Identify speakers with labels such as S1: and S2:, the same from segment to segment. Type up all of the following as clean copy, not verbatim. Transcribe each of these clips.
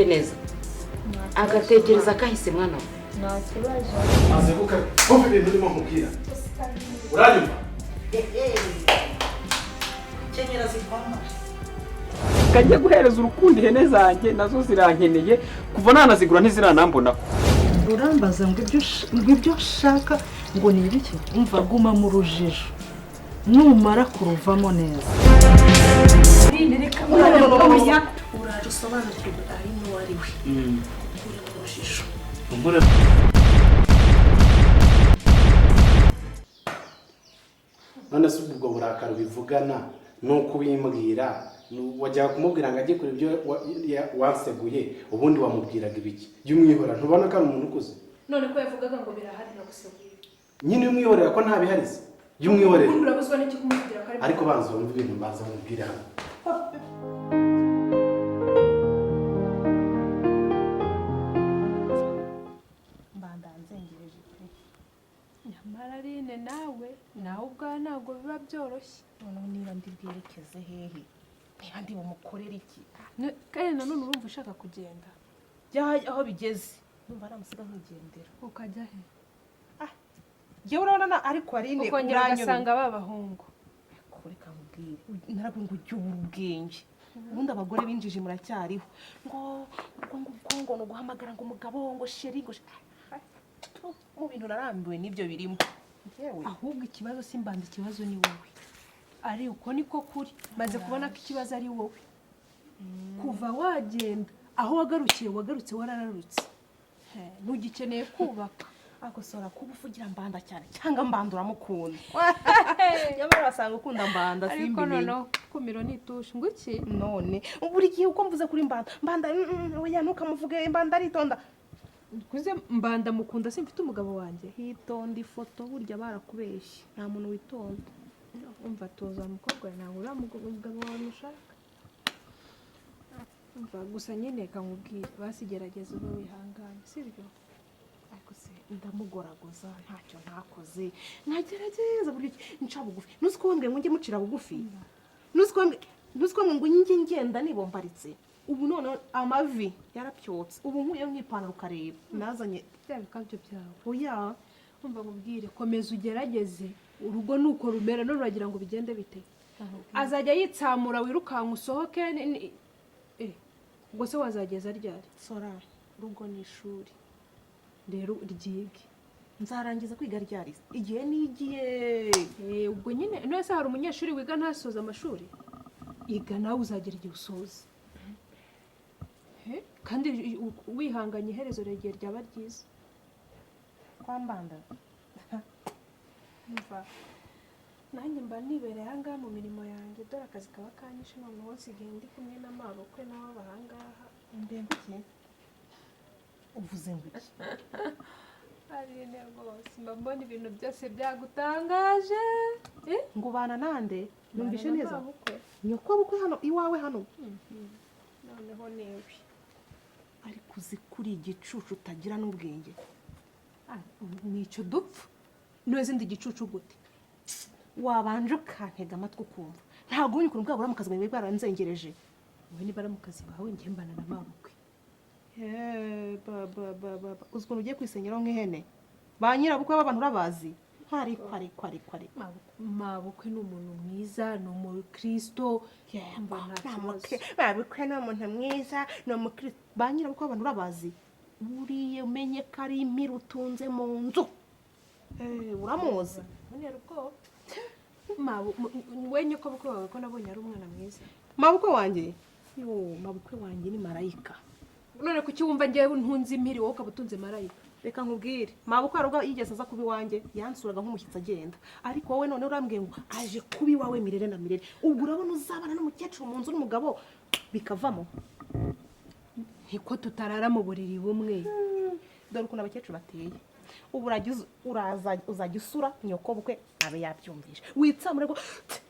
S1: neza agatekereza kahise mwana we.
S2: Nta kibazo.
S3: Maze buka kumva ibintu urimo nkubwira. Uranyumva?
S4: Kenyera zivama.
S5: Kajya guhereza urukundo ihene zanjye nazo zirankeneye kuva nanazigura ntiziranambona.
S4: Urambaza ngo ibyo nshaka ngo ni ibiki? Umva guma mu rujijo. Numara kuruvamo neza. Uraje usobanukirwe ari n'uwari we. Uri mu rujijo.
S3: None se ubwo burakara bivugana nuko ubimbwira wajya kumubwira ngo ajye kuri ibyo waseguye ubundi wamubwiraga ibiki y'umwihora ntubona ko ari umuntu ukuze
S2: None ko yavugaga ngo birahari naguseguye.
S3: nyine y'umwihorera ko ntabiharize y'umwihorera
S2: Urabuzwa n'iki kumubwira ko ari
S3: ariko banza wumva ibintu mbanza mubwire hano
S4: Mbandanzengereje pe.
S2: Mararine nawe ubwa ntabwo biba byoroshye.
S4: Noneho niba ndibwerekeze hehe? Niba ndi bumukorera iki?
S2: Kandi nanone urumva ushaka kugenda.
S4: Aho bigeze. Numva namusiga nkigendera.
S2: Ukajya he?
S4: Jye urabona ariko Aline
S2: Ukongera ugasanga babahungu.
S4: Kureka mubwire. Narabwo ngo ujye ubwenge. Ubundi abagore binjije muracyariho. Ngo no guhamagara ngo umugabo ngo sheri ngo mu bintu narambiwe n'ibyo birimo.
S2: Ahubwo ikibazo simbanda ikibazo ni wowe. Ari uko niko kuri. Maze kubona ko ikibazo ari wowe. Kuva wagenda aho wagarutse warararutse. Ntugikeneye kubaka.
S4: Agosora kuba uvugira mbanda cyane cyangwa mbandura mukunda. Nyamara basanga ukunda mbanda simbi.
S2: Ariko noneho kumiro nitushe ngo iki?
S4: None buri gihe uko mvuze kuri mbanda oya ntukamuvuge mbanda aritonda.
S2: Kuze mbanda mukunda simfite umugabo wanjye.
S4: Hitonda ifoto burya barakubeshye. Nta muntu witonda.
S2: Umva toza umukobwa nawe umugabo wawe ushaka. Umva gusa nyine kamubwire basigerageza ube wihanganye sibyo?
S4: Ariko se ndamugoragoza ntacyo ntakoze. Nagerageza buryo nca bugufi. Nuzi ko wambwe ngo njye mucira bugufi. Nuzi ko ngo njye ngenda nibombaritse. Ubu none amavi yarapyotse. Ubu nkuye nk'ipantaro ukareba. Nazanye
S2: bya bikabyo byawe.
S4: Oya.
S2: Umva mubwire komeza ugerageze. Urugo nuko rumera none uragira ngo bigende bite? Azajya yitsamura wirukanka usohoke ubwo se wazageza ryari?
S4: Sora rugo ni ishuri.
S2: Rero ryige.
S4: Nzarangiza kwiga ryari? Igihe nigiye.
S2: Ubwo nyine none se hari umunyeshuri wiga ntasoza amashuri? Iga nawe uzagera igihe usoza. Kandi wihanganye iherezo rigiye ryaba ryiza.
S4: Kwambanda.
S2: Umva nanjye mba nibereye ahangaha mu mirimo yanjye dore akazi kaba kanyishe none wose igihe ndi kumwe n'amabukwe n'abo bahangaha.
S4: Mbega iki? Uvuze ngo iki?
S2: Arine rwose mba mbona ibintu byose byagutangaje.
S4: Ngo bana nande? Numvishe neza.
S2: Nyoko
S4: bukwe hano iwawe hano.
S2: Noneho newe.
S4: Ariko uzi kuri igicucu utagira n'ubwenge.
S2: Nicyo dupfa. Noze ndi gicucu gute?
S4: Wabanje ukantega amatwi ukumva. Ntabwo unyukuru bwabura mu kazi bawe baranzengereje.
S2: Wowe ni bara mu kazi bawe njye mbana na mabukwe.
S4: Baba uziko ugiye kwisengeraho nk'ihene. Ba nyirabukwe b'abantu urabazi. Kwari.
S2: Mabukwe ni umuntu mwiza, ni umukristo.
S4: Mabukwe ni umuntu mwiza, ni umukristo. Ba nyirabukwe b'abantu urabazi. Uriye umenye ko ari impira utunze mu nzu. Uramuzi.
S2: None ruko. We nyoko bukwe wawe ko nabonye ari umwana mwiza.
S4: Mabukwe wanjye? Mabukwe wanjye ni marayika.
S2: None kuki wumva ngiye ntunze impiri wowe ukabutunze marayika?
S4: Reka nkubwire. Mabukwe aruga yigeze aza kubi wanjye yansuraga nk'umushyitsi agenda. Ariko wowe none urambwiye ngo aje kubi wawe mirere na mirere. Ubwo urabona uzabana n'umukecuru mu nzu n'umugabo bikavamo.
S2: Niko tutarara mu buriri bumwe.
S4: Dore ukuntu abakecuru bateye. Ubu uzajya usura nyoko bukwe abe yabyumvisha. Witsamure ngo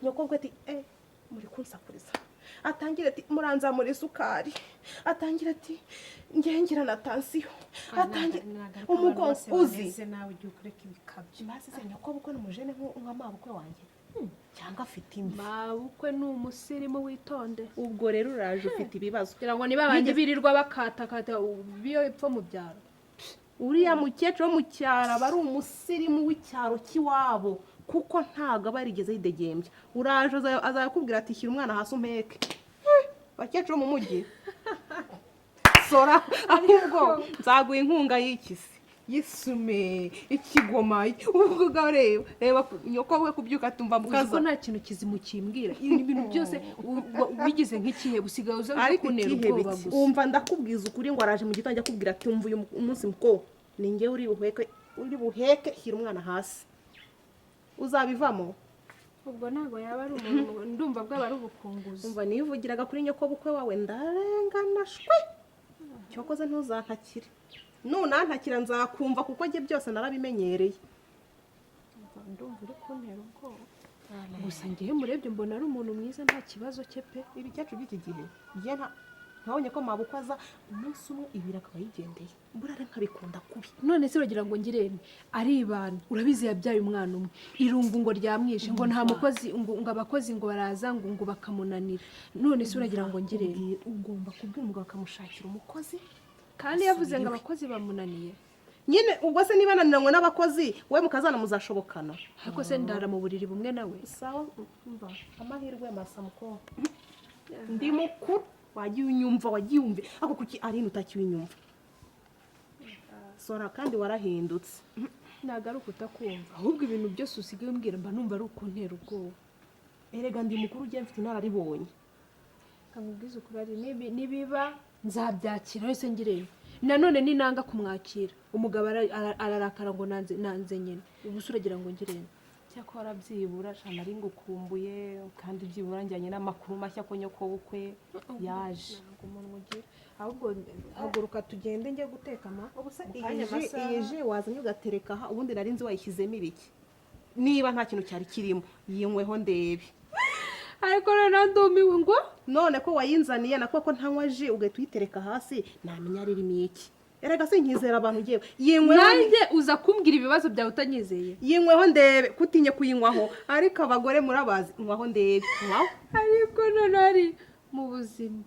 S4: nyoko bukwe ati muri kunsakuriza. Atangira ati muranzamura isukari. Atangira ati ngira na tension. Atangira umugongo uzi
S2: nawe ugiye kureka ibikabyo.
S4: Basize nyoko bukwe n'umujene nk'amabukwe wanjye. cyangwa afite imvi.
S2: mabukwe ni umusirimu witonde.
S4: Ubwo rero uraje ufite ibibazo.
S2: kugira ngo niba abandi birirwa bakatakata biyo epfo mu byaro.
S4: Uriya mukecuru wo mu cyaro aba ari umusirimu w'icyaro cy'iwabo kuko ntago aba yarigeze yidegembya. Uraje azakubwira ati shyira umwana hasi umpeke. Bakecuru mu mujyi sora ahubwo nzaguha inkunga y'ikisi yisume ikigoma ubwo reba nyoko we kubyuka tumva mukaza
S2: ko nta kintu kizimu kimbwira ibintu byose wigize nk'ikihe busigaye uza kunera ubwoba gusa.
S4: Umva ndakubwiza ukuri ngo araje mu gitondo akubwira ati umva uyu umunsi muko ni ngewe uri buheke shyira umwana hasi uzabivamo.
S2: ubwo ntago yaba ari umuntu ndumva bwaba ari ubukunguzi.
S4: Umva nivugiraga kuri nyoko bukwe wawe ndarengana shwe cyokoze ntuzantakire nunantakira nzakumva kuko njye byose narabimenyereye.
S2: ndumva uri kuntera ubwoba gusa ngewe murebye mbona ari umuntu mwiza nta kibazo cye pe.
S4: Ibikecuru by'iki gihe njye ntabonye ko mabukwaza umunsi umwe ibiri akaba yigendeye burare nkabikunda kubi.
S2: none se uragira ngo ngirene aribana urabizi yabyaye umwana umwe irungu ngo ryamwishe ngo nta mukozi ngo abakozi ngo baraza ngo bakamunanira. none se uragira ngo ngirene
S4: ugomba kubwira umugabo akamushakira umukozi
S2: kandi yavuze ngo abakozi bamunaniye.
S4: nyine ubwo se niba ananiranywe n'abakozi we mukazana muzashobokana.
S2: ariko se ndara mu buriri bumwe nawe.
S4: sawa umva amahirwe masa muko ndi mukuru wagiye unyumva wagiye umve ako kuki ari utakinyumva sora kandi warahindutse.
S2: ntago ari ukutakumva ahubwo ibintu byose usigaye umbwira mba numva ari ukuntera ubwoba.
S4: erega ndi mukuru ugiye mfite inararibonye.
S2: kamubwiza ukuri ari nibiba nzabyakira wese ngirene nanone ninanga kumwakira umugabo ararakara ngo nanze nyine ubu uragira ngo ngirene.
S4: cyakora byibura cyane ari ngukumbuye kandi byibura njyanye n'amakuru mashya ko nyoko bukwe yaje.
S2: umuntu mugira ahubwo haguruka tugende njye guteka
S4: ubuse iyi je wazanye ugatereka aha ubundi nari nzi wayishyizemo ibiki niba nta kintu cyari kirimo yinyweho ndebe.
S2: ariko rero ndumiwe ngo
S4: none ko wayinzaniye nako ko ntanywa je ugahita uyitereka hasi namenya ririmo iki. Erega sinkizera abantu ugiye yinyweho
S2: nanjye uza kumbwira ibibazo byawe utanyizeye.
S4: yinyweho ndebe kutinye kuyinywaho ariko abagore murabazi nywaho ndebe. Wow.
S2: ariko none ari mu buzima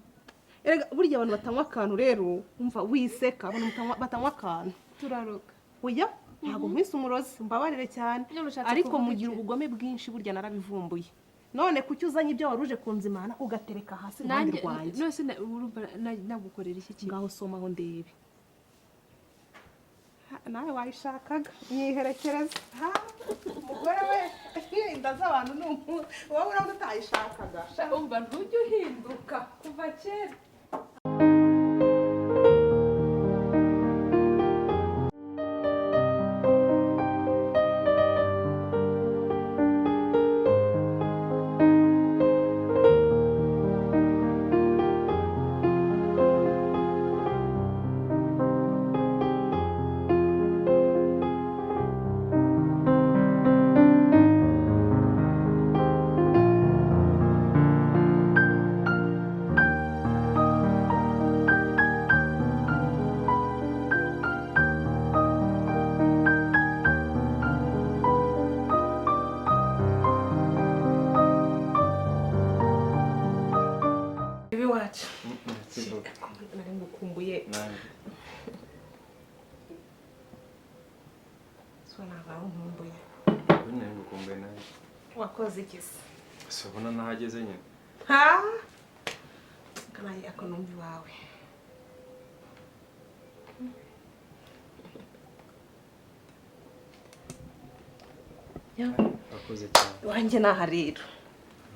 S4: erega burya abantu batanywa akantu rero umva wiseka abantu batanywa akantu
S2: turaroka.
S4: oya ntabwo mwise umurozi mbabarire cyane ariko mugira ubugome bwinshi burya narabivumbuye. none kuki uzanye ibyo waruje kunzimana ugatereka hasi iruhande rwanjye.
S2: none se nagukorera iki kintu
S4: ngaho somaho ndebe nawe wayishakaga nyiherekereza umugore we inda z'abantu ni wowe urabona utayishakaga.
S2: umva ntujye uhinduka kuva kera.
S4: nari ngukumbuye so naba nkumbuye
S5: nari ngukumbuye nawe
S4: wakoze iki se
S5: sobona nahageze nyine
S4: ha kana yako numvi wawe
S5: wakoze cyane
S4: wanjye naha rero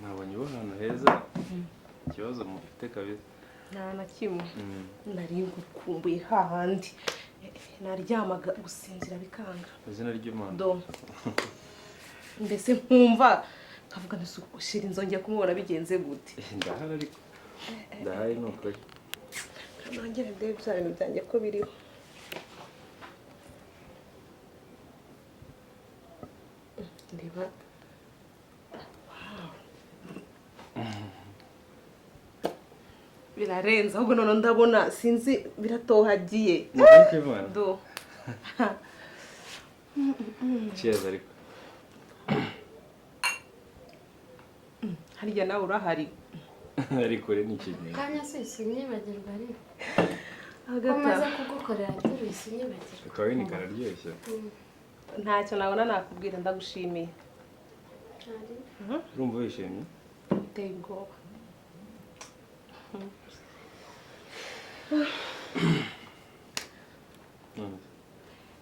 S5: nabonye ubu ahantu heza ikibazo mufite kabisa
S4: nta na kimwe nari ngukumbuye hahandi naryamaga gusinzira bikanga
S5: izina ry'Imana
S4: do mbese nkumva nkavuga nsukushira inzongeye kumubona bigenze gute
S5: ndahari ariko ndahari nukuri
S4: nongere ndebe bya bintu byanjye ko biriho ndeba birarenze ahubwo none ndabona sinzi biratohagiye do
S5: cheers ariko
S4: harya nawe urahari
S5: ariko rero ni ikintu
S6: kanya sinyibagirwa ari
S4: hagati
S6: maze kugukorera turi sinyibagirwa
S5: kawini kararyoshye
S4: ntacyo nabona nakubwira ndagushimiye
S5: urumva wishimye
S4: uteye ubwoba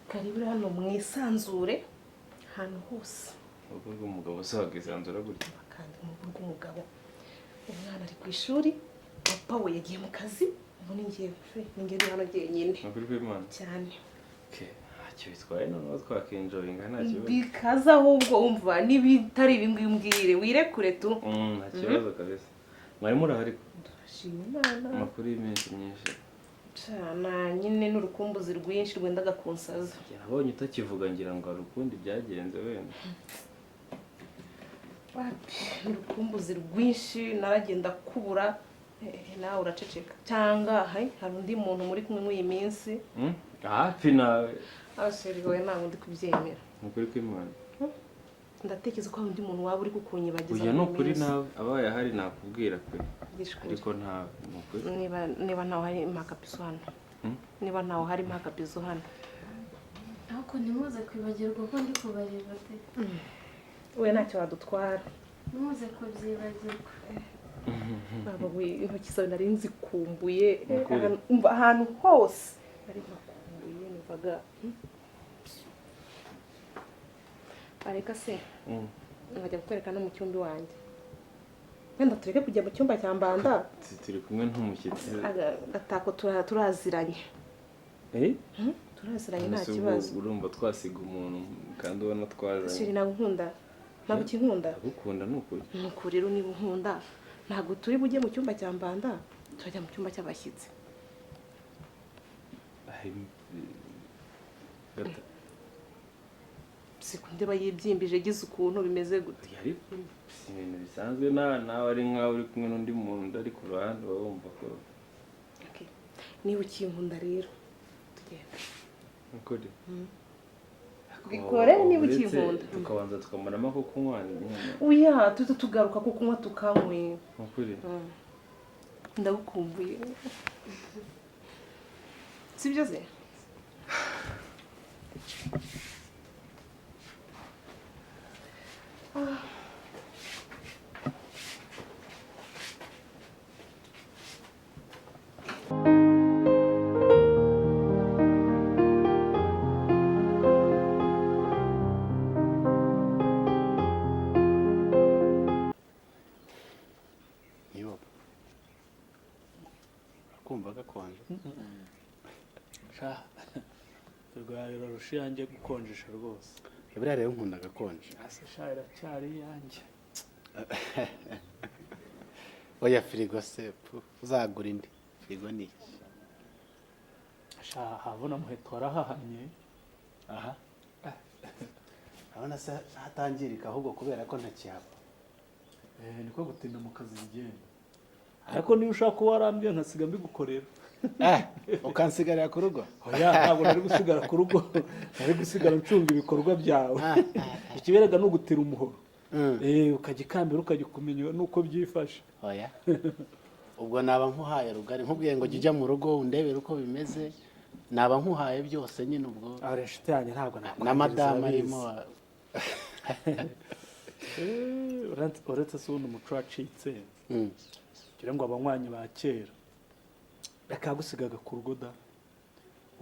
S4: karibu hano mwisanzure ahantu hose
S5: urugo rw'umugabo se wakwisanzura gutya
S4: kandi mu rugo rw'umugabo umwana ari ku ishuri papa we yagiye mu kazi ubu ni njyewe hano jyenyine
S5: ni ukuri kw'Imana
S4: cyane
S5: ntacyo bitwaye noneho twakinjoyinga nta kibazo
S4: bikaza ahubwo umva n'ibitari ibi ngibi umbwire wirekure tu
S5: nta kibazo kabisa mwari murahari
S4: ndashima Imana
S5: amakuru y'iminsi myinshi
S4: cyane nyine n'urukumbuzi rwinshi rwendaga kunsaza
S5: nabonye utakivuga ngira ngo hari ukundi byagenze wenda
S4: urukumbuzi rwinshi naragenda kubura nawe uraceceka cyangwa hari undi muntu muri kumwe muri iyi minsi
S5: hafi nawe
S4: abaseri wowe ntabwo ndi kubyemera
S5: ni ukuri kw'Imana
S4: ndatekereza ko hari undi muntu waba uri kukunyibagiza
S5: uyu ni ukuri nawe abaye ahari nakubwira pe
S4: Gishukuri.
S5: ariko ntawe ni ukuri
S4: niba ntawe hari mpakapizo hano niba ntawe hari mpakapizo hano
S6: ariko ntimuze kwibagirwa ko ndi kubareba pe
S4: we ntacyo wadutwara
S6: ntimuze kubyibagirwa
S4: baba we intoki zawe nari nzikumbuye ahantu hose nari nakumbuye numvaga areka se nkajya kukwereka no mu cyumba iwanjye wenda tureke kujya mu cyumba cya mbanda
S5: turi kumwe n'umushyitsi
S4: gatako turaziranye turaziranye nta kibazo
S5: urumva twasiga umuntu kandi ubona twazanye
S4: shiri ntabwo nkunda ntabwo ukinkunda
S5: ndagukunda ni ukuri
S4: ni ukuri rero niba unkunda ntabwo turi bujye mu cyumba cya mbanda turajya mu cyumba cy'abashyitsi sikundeba yibyimbije gize ukuntu bimeze gute
S5: ariko si ibintu bisanzwe nawe ari nkaho uri kumwe n'undi muntu ari ku ruhande uba wumva ko
S4: niba ukinkunda rero tugenda
S5: ukuri
S4: bikore niba ukinkunda
S5: tukabanza tukamaramo ko kunywa
S4: uya tuze tugaruka ko kunywa tukanywe
S5: ukuri
S4: ndagukumbuye sibyo se
S3: kumva gakonje
S7: turwarira rusha yanjye gukonjesha rwose
S3: buriya rero nkunda gakonje
S7: ase sha iracyari yanjye
S3: oya firigo se uzagura indi firigo ni iki
S7: sha habona muheto warahahamye
S3: aha abona se hatangirika ahubwo kubera ko ntakihaba
S7: niko gutinda mu kazi bigenda ariko niba ushaka kuba warambwiye nkasiga mbigukorera
S3: ukansigarira ku rugo
S7: oya ntabwo nari gusigara ku rugo nari gusigara ncunga ibikorwa byawe ikiberaga ni ugutira umuhoro ukajya ikambira ukajya kumenya nuko byifashe
S3: oya ubwo naba nkuhaye rugari nkubwiye ngo jya ujya mu rugo undebere uko bimeze naba nkuhaye byose nyine ubwo
S7: inshuti yanjye ntabwo
S3: na madamu arimo
S7: uretse se ubundi umuco wacitse kugira ngo abanywanyi ba kera bakagusigaga ku rugo da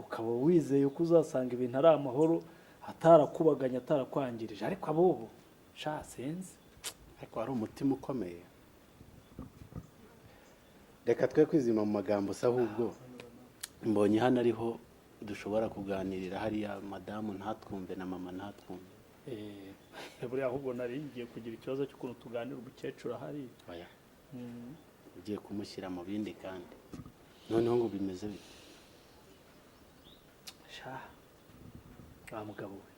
S7: ukaba wizeye ko uzasanga ibintu ari amahoro atarakubaganya atarakwangirije ariko abubu sha sinzi
S3: ariko hari umutima ukomeye reka twe kwizima mu magambo se ahubwo mbonye hano ariho dushobora kuganirira hariya madamu ntatwumve na mama ntatwumve
S7: buriya ahubwo nari ngiye kugira ikibazo cy'ukuntu tuganira umukecuru ahari
S3: oya ugiye kumushyira mu bindi kandi noneho ngo bimeze bite
S7: sha wa mugabo we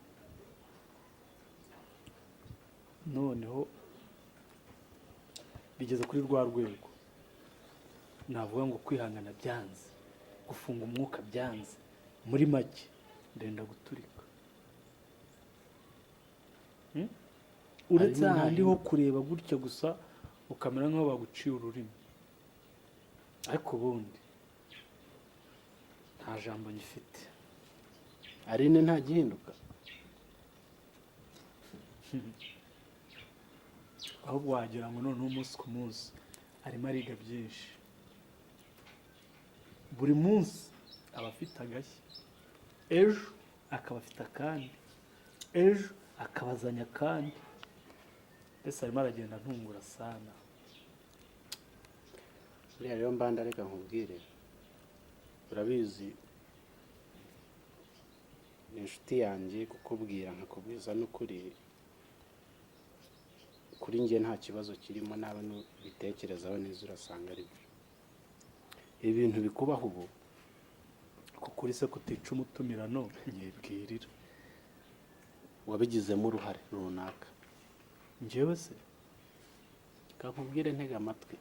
S7: noneho bigeze kuri rwa rwego navuga ngo kwihangana byanze gufunga umwuka byanze muri make ndenda guturika uretse ahandi ho kureba gutya gusa ukamera nk'aho baguciye ururimi ariko ubundi nta jambo ngifite.
S3: Aline nta gihinduka.
S7: ahubwo wagira ngo noneho umunsi ku munsi arimo ariga byinshi, buri munsi aba afite agashya, ejo akaba afite akandi, ejo akabazanya akandi, mbese arimo aragenda ntungura sana.
S3: Buriya rero mbanda reka nkubwire, urabizi ni inshuti yanjye kukubwira nkakubwiza n'ukuri, kuri njye nta kibazo kirimo, nawe nubitekerezaho neza urasanga ari byo. Ibintu bikubaho ubu
S7: kuri se kutica umutumirano nyibwirira,
S3: wabigizemo uruhare runaka.
S7: njyewe se
S3: Kakubwire ntega amatwi,